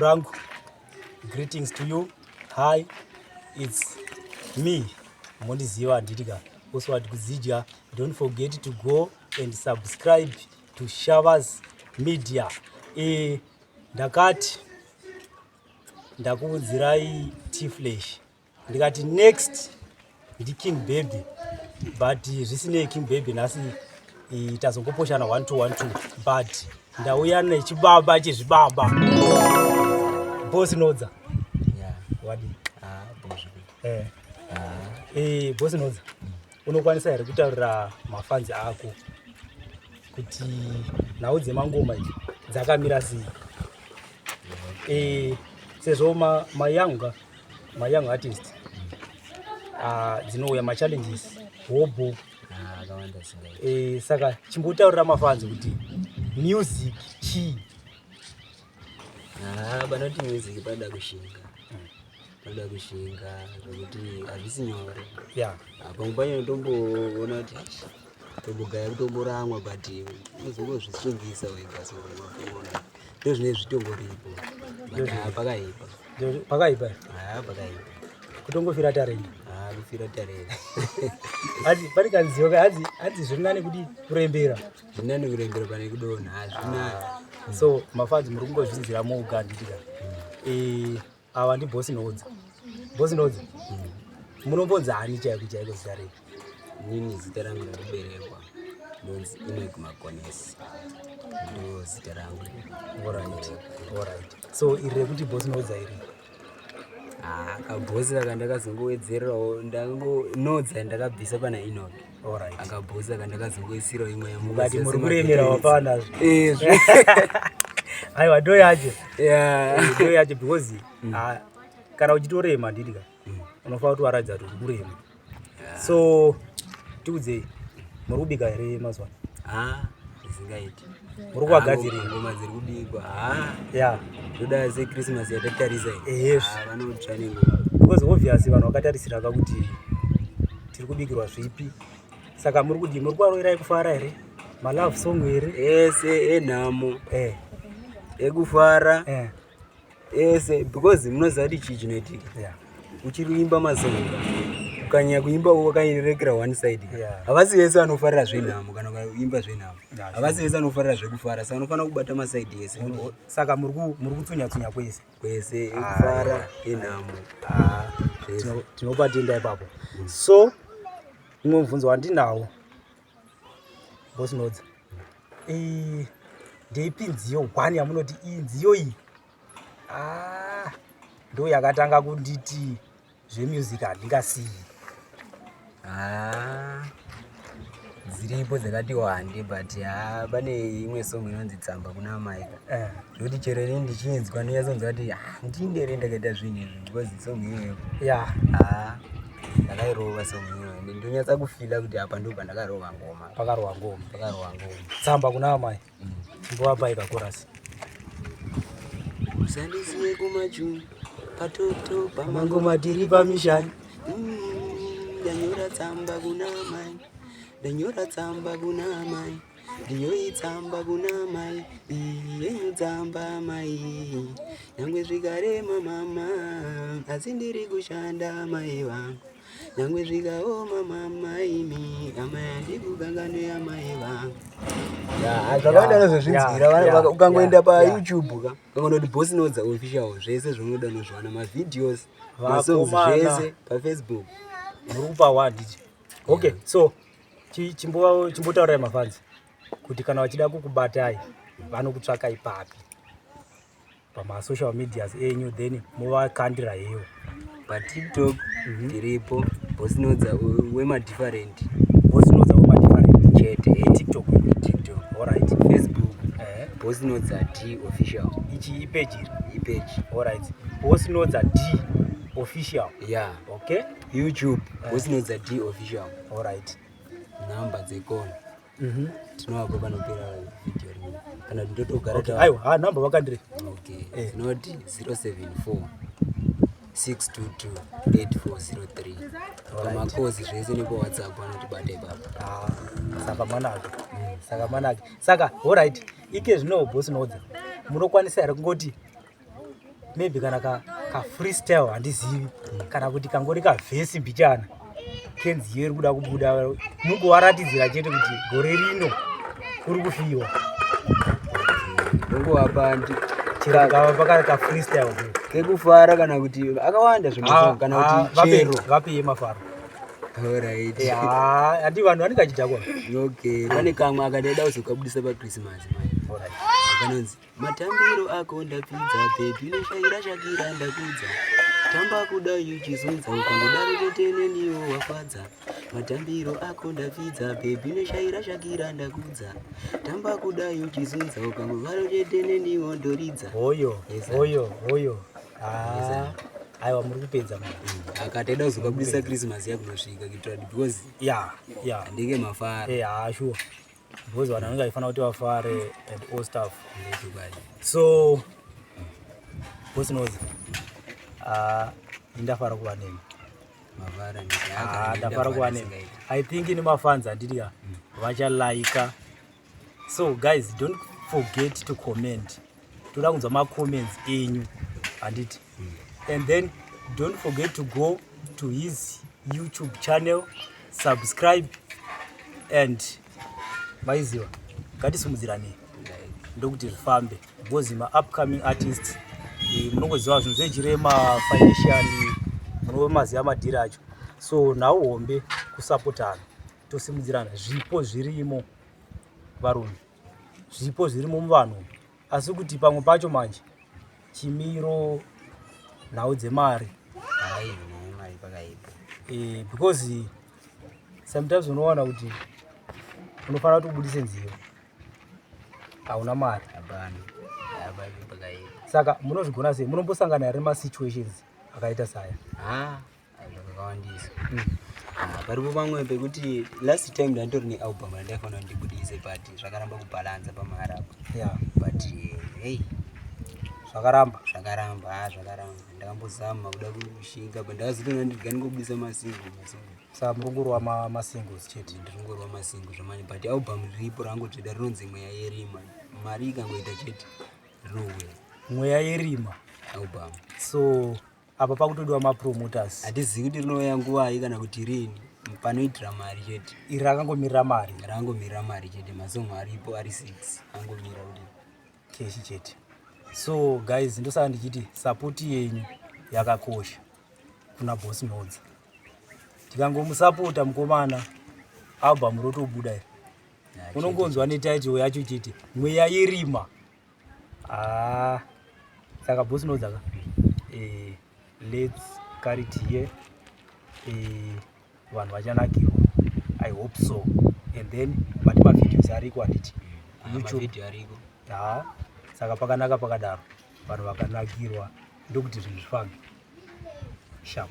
rangu. Greetings to you. Hi, it's me. Mondiziva nditika. OSWARD KUDZIDYA. Don't forget to go and subscribe to Shava's Media. Ndakati ndakuudzirai T-Flash. Ndikati next ndi King Baby. But zvisinei King Baby nasi tazongoposhana 1-2 but ndauya nechibaba chezvibaba. Boss Nodzer. Yeah. Wadi. Boss. Boss Nodzer. Unokwanisa here kutaurira mafanzi ako kuti nhau dzemangoma idzi dzakamira sei? Sezvo my young artist dzinouya machallenges hobo saka chimbotaurira mafanzi kuti music chii? Banoti music pada kushinga kuti hazvisi nyore. Pamwe pacho tomboona kuti tombogaya kutomboramwa but uzongozvisungisa wega so unoona ndo zvine zvitongoripo but pakaipa pakaipa kutongofira tarei kufira tarei hadzi pari kanziwa hadzi zvirinani kuti kurembera zvinani kurembera pane kudonha hazvina. So mafanzi muri kungozvinzira muuganditika. Ava ndi Boss Nodzer. Boss Nodzer, munombonzani chaiko zita rei? Nini zita rangu ndakuberekwa ndonzi Inoki Makonesi ndo zita rangu. Alright. So iri rekuti Boss Nodzer iri akabhosi akandakazongowedzerawo Nodzer ndakabvisa pana Inoki. Alright. Akabhosi akandakazongoisirawo imwe yamukati muri kuremera wapana aiwa ndo yacho because kana uchitorema nditika unofanira kuti waradza kuti kurema. So tiudzei muri kubika here mazuva? Isingaiti. Muri kuwagadzirira ngoma dziri kubikwa. Ndoda seChristmas yatatarisa vanotsva nengoma because obviously vanhu vakatarisira kuti tiri kubikirwa zvipi. Saka muri kudii? Muri kuvaroverai kufara here? Malove song here? Ese enhamo ekufara ese because munoziva kuti chii chinoitika. Uchiri kuimba mazonga ukanyanya kuimba wakairekera one side havasi vese vanofarira zvenhamo kana kuimba zvenhamo havasi vese vanofarira zvekufara saka unofanira kubata masaidi ese. Saka muri kutsunya kwese ekufara enhamo. Tinopa tenda ipapo. So mumwe mubvunzo wandinawo Boss Nodzer, ndeipi nziyo gwani yamunoti iyi nziyo iyi ndo yakatanga kunditi zvemusic handingasiyi? Dziripo dzakati wande but pane imwe song inonzi Tsamba kuna mai ndokuti chero ini ndichinzwa ndonyatsokunzwa kuti ndindere ndakaita zvinhu izvi because song iyoyo ndakairova song iyoyo ndonyatsa kufila kuti apa ndo pandakarova ngoma. Pakarova ngoma. Tsamba kuna mai chimboapa ikakorasi. Usandisiye kumajuni patoto pamangoma tiri pamishani ndanyora tsamba kuna mai ndiyoitsamba kuna mai yenyutsamba mai nyangwe zvikarema mama asi ndiri kushanda mai vangu nyangwe zvikaoma mama imi amai handikukanganwe amai vangu. Zvakawanda nozvozvinzwira ukangoenda paYouTube ukangonoti Boss Nodzer official zvese zvaunoda nozviwana mavideos masongs zvese paFacebook muri kupa wanditi. Okay, so chimbotaurirai mafanzi kuti kana vachida kukubatai vanokutsvakai papi pamasocial medias enyu then movakandira heyo? paTikTok tiripo Boss Nodzer wemadifferent chete TikTok. Alright. Facebook Boss Nodzer D official. Ichi ipage. Alright. Boss Nodzer D official. Okay. YouTube Boss Nodzer D official. Alright. Namba dzekona tinovapa panopera video rimwe kana ndotogara aiwa namba vakandire tinoti 074 622 8403 pamakozi zvese nepaWhatsApp vanotibata ipapo. Saka manake saka alright ike zvino Boss Nodzer munokwanisa here kungoti maybe kana ka freestyle handizivi kana kuti kangori ka verse mbichana kenzi yeri kuda kubuda mungowaratidzira chete kuti gore rino kuri kufiwa ngowapandi chiragava pakari ka freestyle kekufara kana kuti akawanda zvimwe kana kuti chero vapiye mafaro. Alright. Andi vanhu vanenge vachidhakwa. Okay. Pane kamwe akadeda uzokabudisa paChristmas manje. Alright. Akanonzi matambiro ako ndapidza baby neshaira shakira ndakudza. Tamba kudai uchizunza ukangodaro chete ndiwo wafadza. Matambiro ako ndapidza baby neshaira shakira ndakudza. Tamba kudai uchizunza ukangodaro chete ndiwo ndoridza. Oyo. Aiwa muri kupedza manje. Akateda uzokabudisa Christmas yakunosvika kuitira because ndike mafara. Sure. Because vanhu vanenge vaifana kuti vafare and all stuff. So boss knows ndafara kuva nemi. Ndafara kuva nemi. I think in mafans andidika vachalaika. So guys, don't forget to comment. Toda kunzwa ma comments enyu anditi. And then don't forget to go to his YouTube channel, subscribe and maiziwa ngatisimudzirane ndokuti rifambe because ma upcoming artists munongoziva zvinhu zvechirema financially munomaziva madhiri acho. So now hombe kusapotana tosimudzirana. Zvipo zvirimo varume, zvipo zvirimo muvanhu, asi kuti pamwe pacho manje chimiro nhau dzemari because sometimes unowana kuti unofanira kuti ubudise nziyo hauna mari. Saka munozvigona sei? Munombosangana here masituations akaita saya? Zvakawandisa. Paripo pamwe pekuti last time ndatori nealbum yandafanira ndibudise but zvakaramba kubalanza pamahara apo. But hey zvakaramba ndakambozama kuda kushinga but ndakazotona ndiganingobudisa masingle. Saka murongorwa masingles chete? Ndirongorwa masingles zvamanje but album riripo rangotoda rinonzi mweya yerima. Mari ikangoita chete rinouya mweya yerima album. So apa pakutodiwa mapromoters. Hatizivi kuti rinouya nguwai kana kuti rini, panoitira mari chete. Iri rakangomirira mari? Rakangomirira mari chete. Masongo aripo ari 6 angomira kuti keshi chete. So guys, ndosaka ndichiti support yenyu yakakosha kuna boss Nodzer. Tikangomusapota mukomana album rotobuda iri. Unongonzwa netitle yacho chete mweya yerima. Saka boss Nodzer let's carry it here. Vanhu vachanakirwa. I hope so. And then matima videos ariko anditi YouTube video ariko. Saka pakanaka pakadaro vanhu vakanakirwa ndokuti zvinhu zvifambe sharp.